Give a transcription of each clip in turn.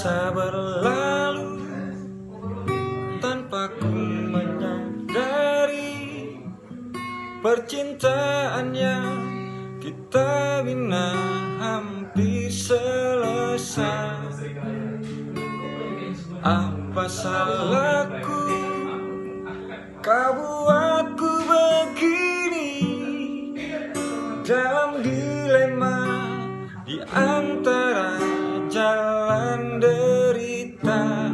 Masa berlalu tanpa ku menyadari percintaan yang kita bina hampir selesai. Apa salahku kau buatku begini, dalam dilema di antara jalan derita.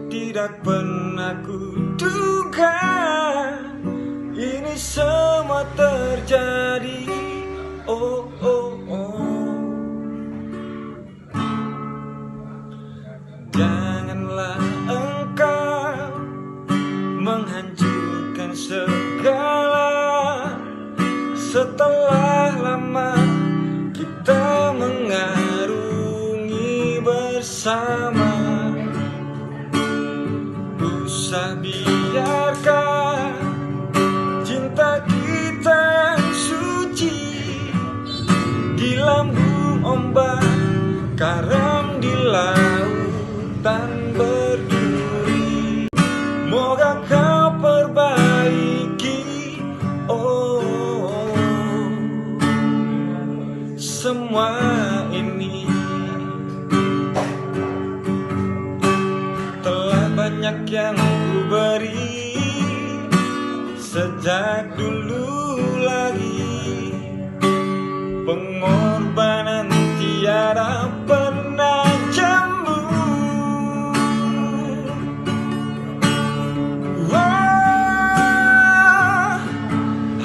Tidak pernah ku duga ini semua terjadi. Oh, oh, oh. Janganlah engkau menghancurkan segala. Setelah lama kita mengarungi bersama, usah biarkan cinta kita yang suci di lambung ombak, karam di lautan berduri. Moga kau perbaiki, oh, semua ini. Telah banyak yang ku beri sejak dulu lagi, pengorbanan tiada pernah jemu.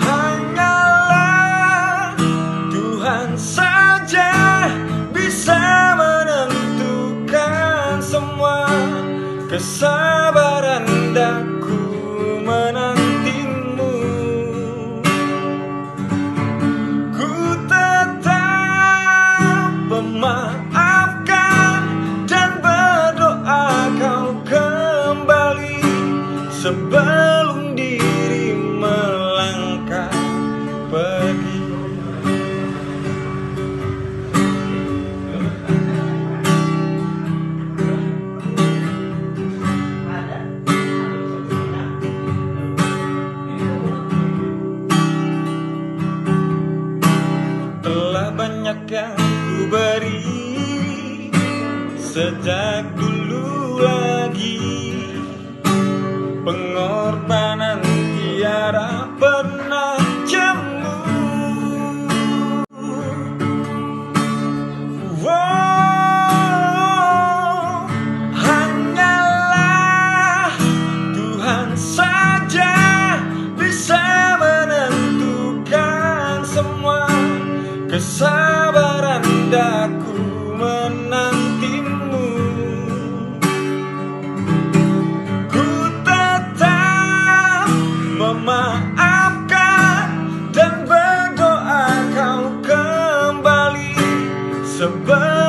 Hanyalah Tuhan saja bisa menentukan semua. Kesabaran daku menantimu. Ku tetap memaafkan dan berdoa kau kembali sebelum diri melangkah pergi. Banyak yang ku beri sejak dulu lagi, pengorbanan tiada pernah jemu. Wow, hanyalah Tuhan saja bisa menentukan semua. Kesabaran daku menantimu. Ku tetap memaafkan dan berdoa kau kembali sebelum